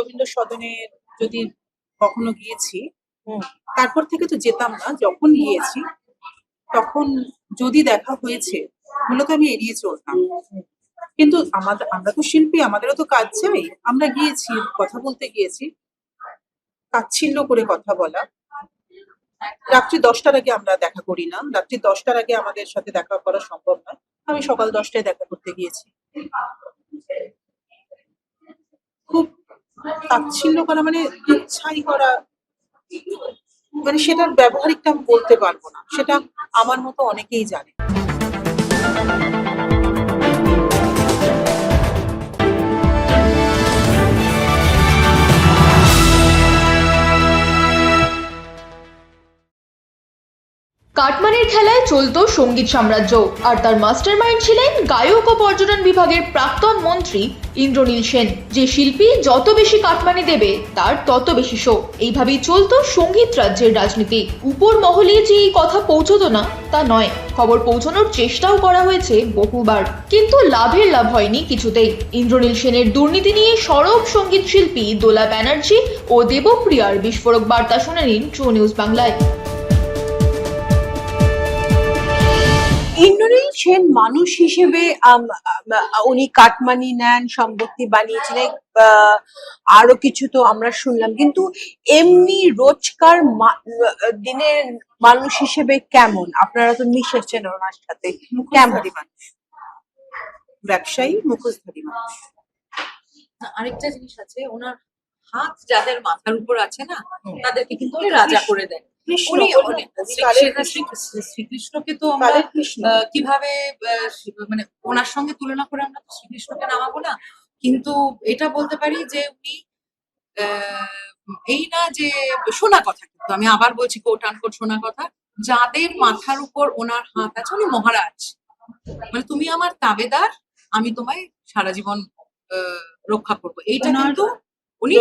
রবীন্দ্র সদনের যদি কখনো গিয়েছি, তারপর থেকে তো যেতাম না। যখন গিয়েছি তখন যদি দেখা হয়েছে, মূলত আমি এড়িয়ে চলতাম। কিন্তু আমরা তো শিল্পী, আমাদেরও তো কাজ চাই। আমরা গিয়েছি, কথা বলতে গিয়েছি, তাচ্ছিল্য করে কথা বলা। রাত্রি 10টার আগে আমরা দেখা করি না, রাত্রি 10টার আগে আমাদের সাথে দেখা করা সম্ভব নয়। আমি সকাল 10টায় দেখা করতে গিয়েছি। খুব তাচ্ছিল্য করা মানে ইচ্ছাই করা, মানে সেটার ব্যবহারিকটা আমি বলতে পারবো না, সেটা আমার মতো অনেকেই জানে। কাটমানির খেলায় চলতো সঙ্গীত সাম্রাজ্য, আর তার মাস্টারমাইন্ড ছিলেন গায়ক ও পর্যটন বিভাগের প্রাক্তন মন্ত্রী ইন্দ্রনীল সেন। যে শিল্পী যত বেশি কাটমানি দেবে তার তত বেশি শো। এইভাবেই চলতো সঙ্গীত রাজ্যের রাজনীতি। উপর মহলে যে এই কথা পৌঁছতো না তা নয়, খবর পৌঁছানোর চেষ্টাও করা হয়েছে বহুবার, কিন্তু লাভের লাভ হয়নি কিছুতেই। ইন্দ্রনীল সেনের দুর্নীতি নিয়ে সরব সঙ্গীত শিল্পী দোলা ব্যানার্জি ও দেবপ্রিয়ার বিস্ফোরক বার্তা শুনে নিন ট্রু নিউজ বাংলায়। ইন্দ্রনীল সেন মানুষ হিসেবে উনি কাটমানি নেন, সম্পত্তি বানিয়েছিলেন, আরো কিছু তো আমরা শুনলাম, কিন্তু এমনি রোজকার দিনের মানুষ হিসেবে কেমন? আপনারা তো মিশেছেন ওনার সাথে, কেমন মানুষ? ব্যবসায়ী, মুখোশধারী মানুষ। আরেকটা জিনিস আছে, ওনার হাত যাদের মাথার উপর আছে না, তাদেরকে কিন্তু রাজা করে দেন। উনি শ্রীকৃষ্ণকে তো আমরা কিভাবে মানে ওনার সঙ্গে তুলনা করে আমরা শ্রীকৃষ্ণকে নামাবো না, কিন্তু এটা বলতে পারি যে উনি এই না যে শোনা কথা, কিন্তু আমি আবার বলছি কোট আনকোট শোনা কথা, যাদের মাথার উপর ওনার হাত আছে, উনি মহারাজ। মানে তুমি আমার তাবেদার, আমি তোমায় সারা জীবন রক্ষা করবো, এইটা কিন্তু উনি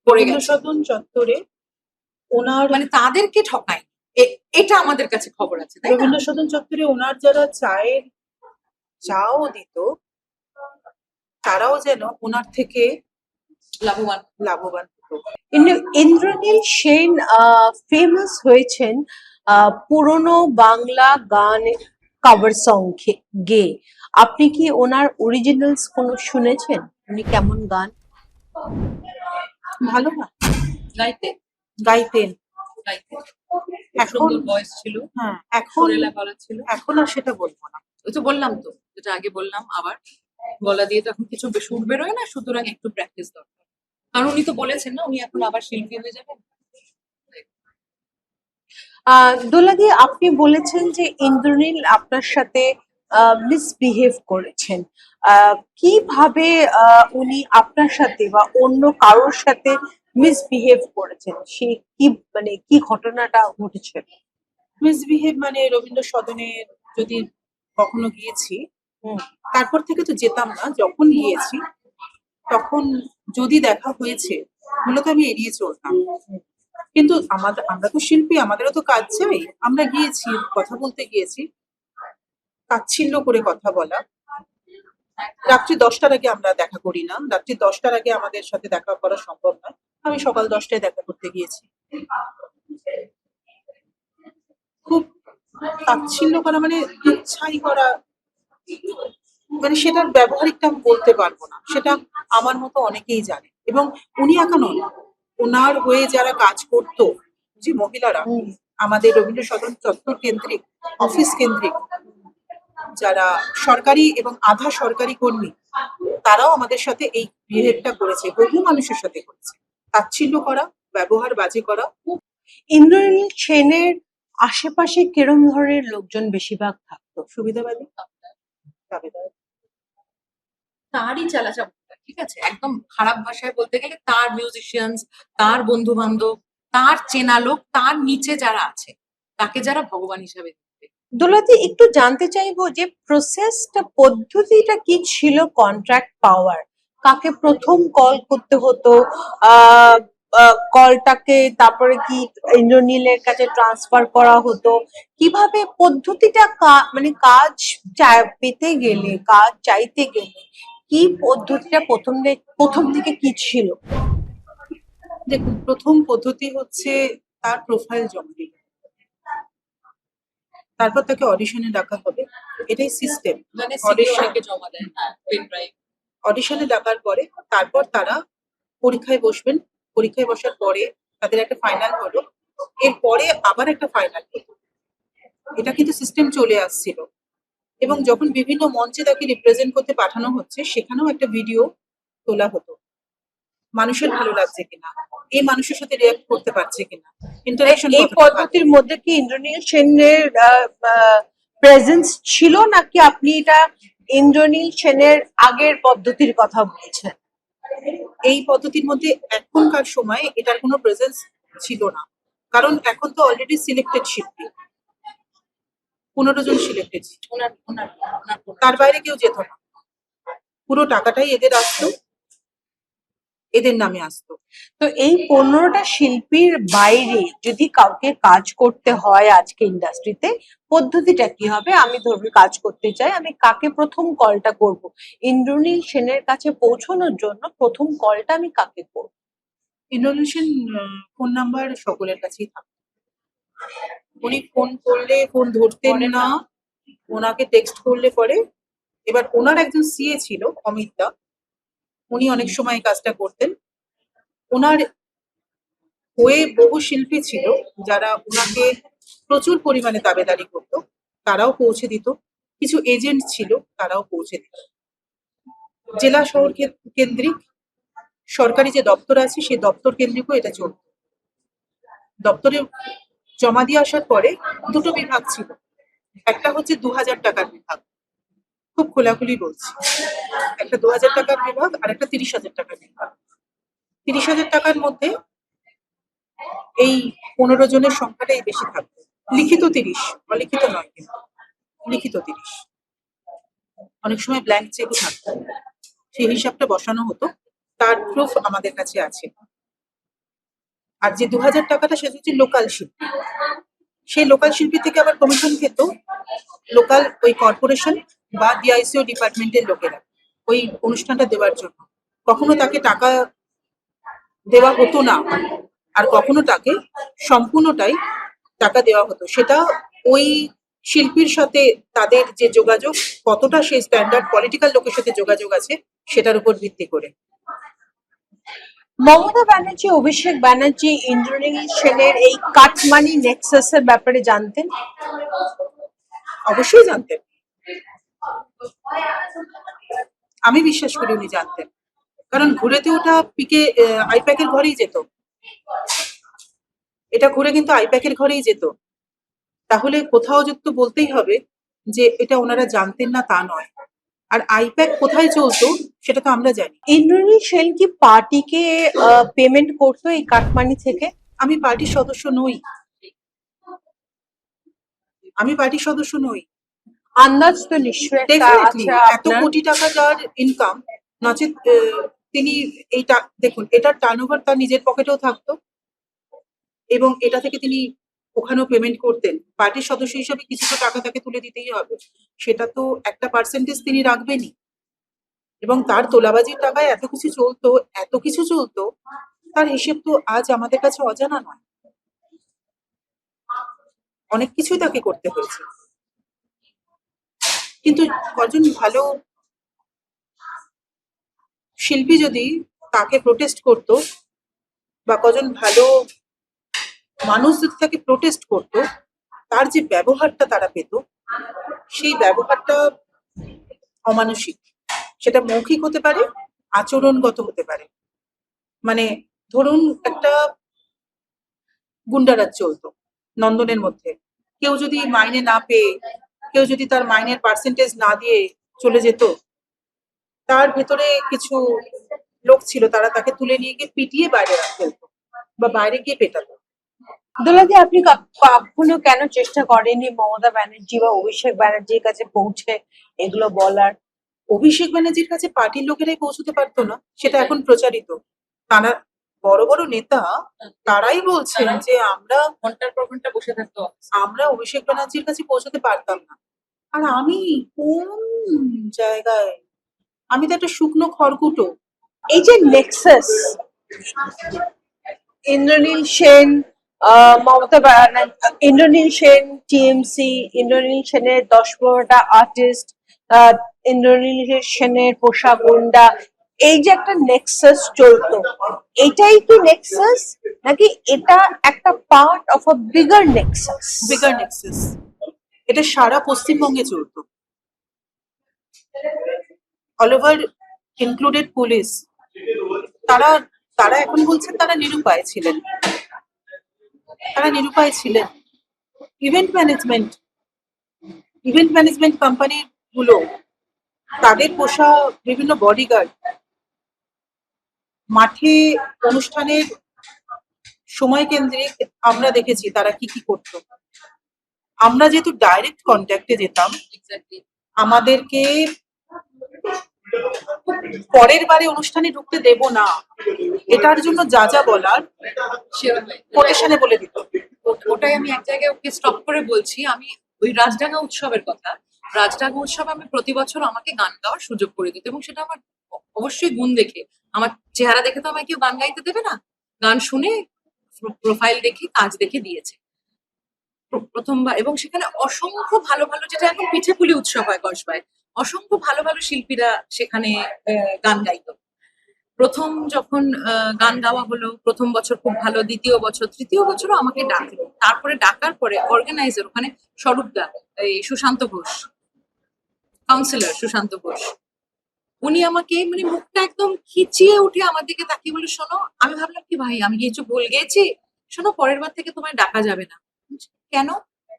করে সদন চত্বরে ওনার মানে তাদেরকে ঠকায়, এটা আমাদের কাছে খবর আছে। রবীন্দ্র সদন চত্বরে ওনার যারা চাও দিত, তারাও যেন ওনার থেকে লাভবান হতো। ইন্দ্রনীল সেন ফেমাস হয়েছেন পুরনো বাংলা গান কভার সং গেয়ে। আপনি কি ওনার অরিজিনালস কোনো শুনেছেন? উনি কেমন গান? ভালো না গাইতেন, এখন ভয়েস ছিল, হ্যাঁ, এখন গলা ছিল। এখন আর সেটা বলবো না। ওই তো বললাম তো, যেটা আগে বললাম, আবার গলা দিয়ে তো এখন কিছু সুর বেরোয় না, সুতরাং একটু প্র্যাকটিস দরকার। কারণ উনি তো বলেছেন না, উনি এখন আবার শিল্পী হয়ে যাবেন। দোলাদি, আপনি বলেছেন যে ইন্দ্রনীল আপনার সাথে মিসবিহেভ করেছেন। কিভাবে উনি আপনার সাথে বা অন্য কারোর সাথে মিসবিহেভ করেছেন? সে কি, মানে কি ঘটনাটা ঘটেছে? মিসবিহেভ মানে রবীন্দ্র সদনের যদি কখনো গিয়েছি, তারপর থেকে তো যেতাম না। যখন গিয়েছি তখন যদি দেখা হয়েছে, মূলত আমি এড়িয়ে চলতাম। কিন্তু আমরা তো শিল্পী, আমাদেরও তো কাজ চাই। আমরা গিয়েছি, কথা বলতে গিয়েছি, তাচ্ছিল্য করে কথা বলা। রাত্রি 10টার আগে আমরা দেখা করি না, রাত্রি 10টার আগে আমাদের সাথে দেখা করা সম্ভব নয়। আমি সকাল 10টায় দেখা করতে গিয়েছি। খুব তাচ্ছিল্য করা মানে ইচ্ছাই করা, মানে সেটার ব্যবহারিকটা আমি বলতে পারবো না, সেটা আমার মতো অনেকেই জানে। এবং উনি একা নন, ওনার হয়ে যারা কাজ করতো, যে মহিলারা আমাদের রবীন্দ্র সদন চত্বর কেন্দ্রিক, অফিস কেন্দ্রিক যারা সরকারি এবং আধা সরকারি কর্মী, তারাও আমাদের সাথে এই বিহেভটা করেছে, বহু মানুষের সাথে করেছে। তাচ্ছিল্য করা, ব্যবহার বাজে করা। ইন্দ্রনীল সেনের আশেপাশে কিরম ধরনের লোকজন বেশিরভাগ থাকতো? সুবিধাবাদী, তারই চালাচামুন্ডা, ঠিক আছে, একদম খারাপ ভাষায় বলতে গেলে তার মিউজিশিয়ানস, তার বন্ধু বান্ধব, তার চেনা লোক, তার নিচে যারা আছে, তাকে যারা ভগবান হিসাবে দেখবে। দোলাদি, একটু জানতে চাইবো যে প্রসেসটা, পদ্ধতিটা কি ছিল কন্ট্রাক্ট পাওয়ার? কাকে প্রথম কল করতে হতো? কলটাকে তারপরে কি ইন্দ্রনীলের কাছে ট্রান্সফার করা হতো? কিভাবে পদ্ধতিটা, মানে কাজ পেতে গেলে, কাজ চাইতে গেলে কি পদ্ধতিটা প্রথম থেকে কি ছিল? দেখুন, প্রথম পদ্ধতি হচ্ছে তার প্রোফাইল জমা দিতে, তারপর তাকে অডিশনে ডাকা হবে, এটাই সিস্টেম। মানে Audition- অনেকে জমা দেয় পেন ড্রাইভ। অডিশনে ডাকার পরে তারপর তারা পরীক্ষায় বসবেন, পরীক্ষায় বসার পরে তাদের একটা ফাইনাল হলো, এরপরে আবার একটা ফাইনাল হলো। এটা কিন্তু সিস্টেম চলে আসছিল, এবং যখন বিভিন্ন মঞ্চে তাকে রিপ্রেজেন্ট করতে পাঠানো হচ্ছে সেখানেও একটা ভিডিও তোলা হতো, মানুষের ভালো লাগছে কিনা, এই মানুষের সাথে রিয়াক্ট করতে পারছে কিনা, ইন্টারাকশন এই পদ্ধতির মধ্যে কি ইন্দ্রনীল সেনের প্রেজেন্স ছিল, নাকি আপনি এটা ইন্দ্রনীল সেনের আগের পদ্ধতির কথা বলছেন? এই পদ্ধতির মধ্যে এখনকার সময়ে এটার কোনো প্রেজেন্স ছিল না, কারণ এখন তো অলরেডি সিলেক্টেড শিল্পী, 15 জন সিলেক্টেড, ওনার ওনার ওনার তার বাইরে কেউ যেত না, পুরো টাকাটাই এদের আসতো, এদের নামে আসতো। তো এই 15টা শিল্পীর বাইরে যদি কাউকে কাজ করতে হয় আজকে ইন্ডাস্ট্রিতে, পদ্ধতিটা কি হবে? আমি ধরুন কাজ করতে চাই, আমি কাকে প্রথম কলটা করব? ইন্দ্রনীল সেনের কাছে পৌঁছানোর জন্য প্রথম কলটা আমি কাকে করব? ইন্ডোনেশিয়ান ফোন নাম্বার সকলের কাছেই থাকে, উনি ফোন করলে ফোন ধরতেন না, ওনাকে টেক্সট করলে পরে, এবার ওনার একজন সিএ ছিল অমিত দা, উনি অনেক সময় এই কাজটা করতেন, ওনার হয়ে বহু শিল্পী ছিল যারা ওনাকে প্রচুর পরিমাণে দাবেদারি করতো, তারাও পৌঁছে দিত, কিছু এজেন্ট ছিল তারাও পৌঁছে দিত। জেলা শহর কেন্দ্রিক সরকারি যে দপ্তর আছে সেই দপ্তর কেন্দ্রিকও এটা চলত। দপ্তরে জমা দিয়ে আসার পরে দুটো বিভাগ ছিল, একটা হচ্ছে 2000 টাকার বিভাগ, খুব খোলাখুলি বলছি, একটা 2000 টাকার বিভাগ আর একটা 30,000 টাকার বিভাগ। 30,000 টাকার মধ্যে এই 15 জনের সংখ্যাটাই বেশি থাকবে, লিখিত 30, অলিখিত নয়, কিন্তু লিখিত 30, অনেক সময় ব্ল্যাঙ্ক চেকও থাকতো, সেই হিসাবটা বসানো হতো, তার প্রুফ আমাদের কাছে আছে। আর যে 2000 টাকাটা সেটা হচ্ছে লোকাল শিল্পী, সেই লোকাল শিল্পী থেকে আবার কমিশন খেত লোকাল ওই কর্পোরেশন বা ডিআইসিও ডিপার্টমেন্টের লোকেরা ওই অনুষ্ঠানটা দেওয়ার জন্য। কখনো তাকে টাকা দেওয়া হতো না, আর কখনো তাকে সম্পূর্ণটাই টাকা দেওয়া হতো, সেটা ওই শিল্পীর সাথে তাদের যে যোগাযোগ, কতটা সেই স্ট্যান্ডার্ড পলিটিক্যাল লোকের সাথে যোগাযোগ আছে সেটার উপর ভিত্তি করে। মমতা ব্যানার্জি, অভিষেক ব্যানার্জি ইন্দ্রনীল সেনের এই কাটমানি নেক্সাসের ব্যাপারে জানতেন? অবশ্যই জানতেন, আমি বিশ্বাস করি উনি জানতেন, কারণ ঘুরেতে ওটা পিকে আইপ্যাকের ঘরেই যেত, এটা ঘুরে কিন্তু আইপ্যাকের ঘরেই যেত, তাহলে কোথাও তো বলতেই হবে যে এটা ওনারা জানতেন না তা নয়। আর আইপ্যাক কোথায় চলতো সেটা তো আমরা জানি। ইন্দ্রনীল সেন কি পার্টিকে পেমেন্ট করতো এই কাটমানি থেকে? আমি পার্টির সদস্য নই, আমি পার্টির সদস্য নই। আন্দাজ তো নিশ্চয়ই একটা ডেফিনেটলি আছে এত আপনার। কোটি টাকা যার ইনকাম, নচেত তিনি এইটা দেখুন, এটার টার্নওভার তার নিজের পকেটেও থাকতো, এবং এটা থেকে তিনি ওখানেও পেমেন্ট করতেন, পার্টির সদস্য হিসেবে কিছু তো টাকা তাকে তুলে দিতেই হবে, সেটা তো একটা পার্সেন্টেজ তিনি রাখবেনই। এবং তার তোলাবাজির টাকায় এত কিছু চলতো, এত কিছু চলতো, তার হিসেব তো আজ আমাদের কাছে অজানা নয়, অনেক কিছুই তাকে করতে হয়েছে। কিন্তু কজন ভালো শিল্পী যদি তাকে প্রোটেস্ট করতো, বা কজন ভালো মানুষ যদি তাকে প্রোটেস্ট করতো, তার যে ব্যবহারটা তারা পেত, সেই ব্যবহারটা অমানসিক, সেটা মৌখিক হতে পারে, আচরণগত হতে পারে। মানে ধরুন একটা গুন্ডারাজ চলতো নন্দনের মধ্যে, কেউ যদি মাইনে না পেয়ে, কেউ যদি তার মাইনের পার্সেন্টেজ না দিয়ে চলে যেত, তার ভেতরে কিছু লোক ছিল, তারা তাকে তুলে নিয়ে গিয়ে পিটিয়ে বাইরে ফেলতো বা বাইরে গিয়ে পেটাতো। দোলাদি, আপনি কখনো কেন চেষ্টা করেননি মমতা ব্যানার্জি বা অভিষেক ব্যানার্জির কাছে পৌঁছে এগুলো বলার? অভিষেক ব্যানার্জির কাছে পার্টির লোকেরাই পৌঁছতে পারতো না, সেটা এখন প্রচারিত। তারা বড় বড় নেতা, তারাই বলছেন যে আমরা ঘন্টার পর ঘন্টা বসে থাকতো। আমরা অভিষেক ব্যানার্জির কাছে পৌঁছতে পারতাম না। আর আমি কোন জায়গায়, আমি তো একটা শুকনো খড়কুটো। এই যে নেক্সাস, ইন্দ্রনীল সেন, ইন্দ্রনীল সেন, টিএমসি, ইন্দ্রনীল সেনের 10-15টা আর্টিস্ট, ইন্দ্রনীল সেনের পোষা গুন্ডা, এই যে একটা নেক্সাস চলতো, এটাই কি নেক্সাস, নাকি এটা একটা part of a bigger Nexus? Bigger Nexus. এটা সারা পশ্চিমবঙ্গে চলতো, অল ওভার ইনক্লুডেড পুলিশ। তারা তারা এখন বলছেন তারা নিরুপায় ছিলেন, তারা নিরুপায় ছিলেন। ইভেন্ট ম্যানেজমেন্ট কোম্পানি গুলো, তাদের পোষা বিভিন্ন বডিগার্ড মাঠে অনুষ্ঠানের সময় কেন্দ্রিক আমরা দেখেছি তারা কি কি করতো। আমরা যেহেতু ডাইরেক্ট কন্ট্যাক্টে যেতাম, এক্স্যাক্টলি। আমাদেরকে পরের বারে অনুষ্ঠানে ঢুকতে দেব না, এটার জন্য যা যা বলার কোটেশনে বলে দিত। ওটাই আমি এক জায়গায় ওকে স্টপ করে বলছি। আমি ওই রাজডাঙ্গা উৎসবের কথা, রাজডাঙ্গা উৎসবে আমি প্রতি বছর আমাকে গান গাওয়ার সুযোগ করে দিত, এবং সেটা আমার অবশ্যই গুণ দেখে, আমার চেহারা দেখে তো আমায় কেউ গান গাইতে দেবে না, গান শুনে প্রোফাইল দেখে কাজ দেখে দিয়েছে প্রথমবার। এবং সেখানে অসংখ্য ভালো ভালো, যেটা এখন পিঠেপুলি উৎসব হয় কসবায়, অসংখ্য ভালো ভালো শিল্পীরা সেখানে গান গাইতো। প্রথম যখন গান গাওয়া হলো, প্রথম বছর খুব ভালো, দ্বিতীয় বছর, তৃতীয় বছরও আমাকে ডাকলো। তারপরে ডাকার পরে অর্গানাইজার ওখানে স্বরূপদা, এই সুশান্ত ঘোষ, কাউন্সিলর সুশান্ত ঘোষ, উনি আমাকে মানে মুখটা একদম খিচিয়ে উঠে আমার দিকে তাকিয়ে বলে, শোনো, আমি ভাবলাম কি ভাই আমি কিছু ভুল গেছি, শোনো পরের বার থেকে তোমায় ডাকা যাবে না। কেন?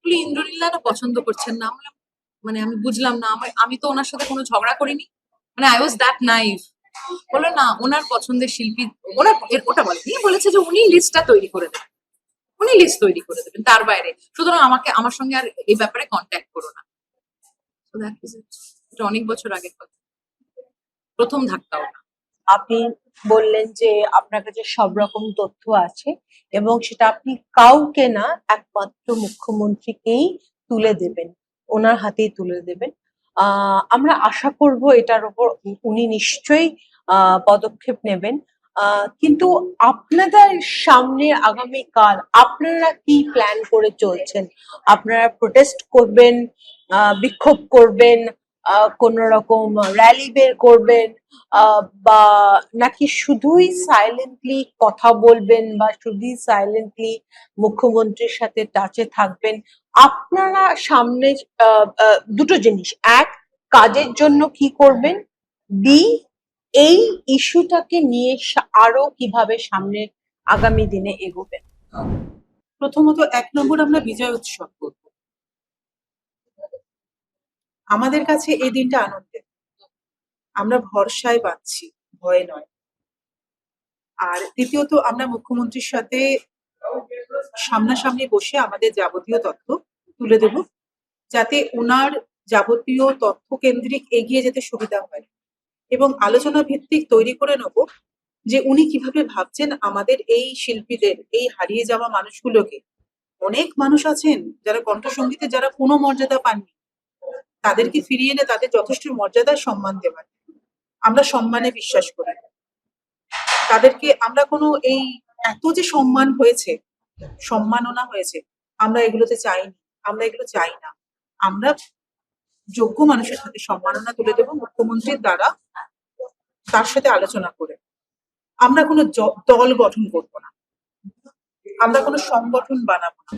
বলি ইন্দ্রনীল দা পছন্দ করছেন না। মানে আমি বুঝলাম না, আমি তো ওনার সাথে কোনো ঝগড়া করিনি, মানে আই ওয়াজ দ্যাট নাইভ। বললো না, ওনার পছন্দের শিল্পী, ওনার ওটা বলেনি, বলেছে যে উনি লিস্টটা তৈরি করে দেবেন, উনি লিস্ট তৈরি করে দেবেন, তার বাইরে সুতরাং আমার সঙ্গে আর এই ব্যাপারে কন্ট্যাক্ট করো না। So that is it. এটা অনেক বছর আগের কথা, প্রথম ধাক্কা ওটা। আপনি বললেন যে আপনার কাছে সব রকম তথ্য আছে এবং সেটা আপনি কাউকে না, একমাত্র মুখ্যমন্ত্রীকেই তুলে দেবেন, ওনার হাতেই তুলে দেবেন। আমরা আশা করব এটার উপর উনি নিশ্চয়ই পদক্ষেপ নেবেন। কিন্তু আপনাদের সামনে আগামীকাল আপনারা কি প্ল্যান করে চলছেন? আপনারা প্রোটেস্ট করবেন, বিক্ষোভ করবেন, কোন রকম র্যালি বের করবেন, বা নাকি শুধুই সাইলেন্টলি কথা বলবেন বা শুধুই সাইলেন্টলি মুখ্যমন্ত্রীর সাথে টাচে থাকবেন? আপনারা সামনে দুটো জিনিস, এক, কাজের জন্য কি করবেন, বি, এই ইস্যুটাকে নিয়ে আরো কিভাবে সামনে আগামী দিনে এগোবেন? প্রথমত 1 নম্বর, আমরা বিজয় উৎসব করব। আমাদের কাছে এই দিনটা আনন্দের, আমরা ভরসায় বাঁচছি, ভয়ে নয়। আর দ্বিতীয়ত, আমরা মুখ্যমন্ত্রীর সাথে সামনাসামনি বসে আমাদের যাবতীয় তথ্য তুলে দেব, যাতে ওনার যাবতীয় তথ্য কেন্দ্রিক এগিয়ে যেতে সুবিধা হয়, এবং আলোচনা ভিত্তিক তৈরি করে নেব যে উনি কিভাবে ভাবছেন আমাদের এই শিল্পীদের, এই হারিয়ে যাওয়া মানুষগুলোকে। অনেক মানুষ আছেন যারা কণ্ঠসঙ্গীতে, যারা কোনো মর্যাদা পাননি, তাদেরকে ফিরিয়ে এনে তাদের যথেষ্ট মর্যাদার সম্মান দেওয়ার। আমরা সম্মানে বিশ্বাস করি, তাদেরকে আমরা কোনো এই এত যে সম্মান হয়েছে, সম্মাননা হয়েছে, আমরা এগুলোতে চাইনি, আমরা এগুলো চাই না। আমরা যোগ্য মানুষের সাথে সম্মাননা তুলে দেব মুখ্যমন্ত্রীর দ্বারা, তার সাথে আলোচনা করে। আমরা কোনো দল গঠন করব না, আমরা কোনো সংগঠন বানাবো না,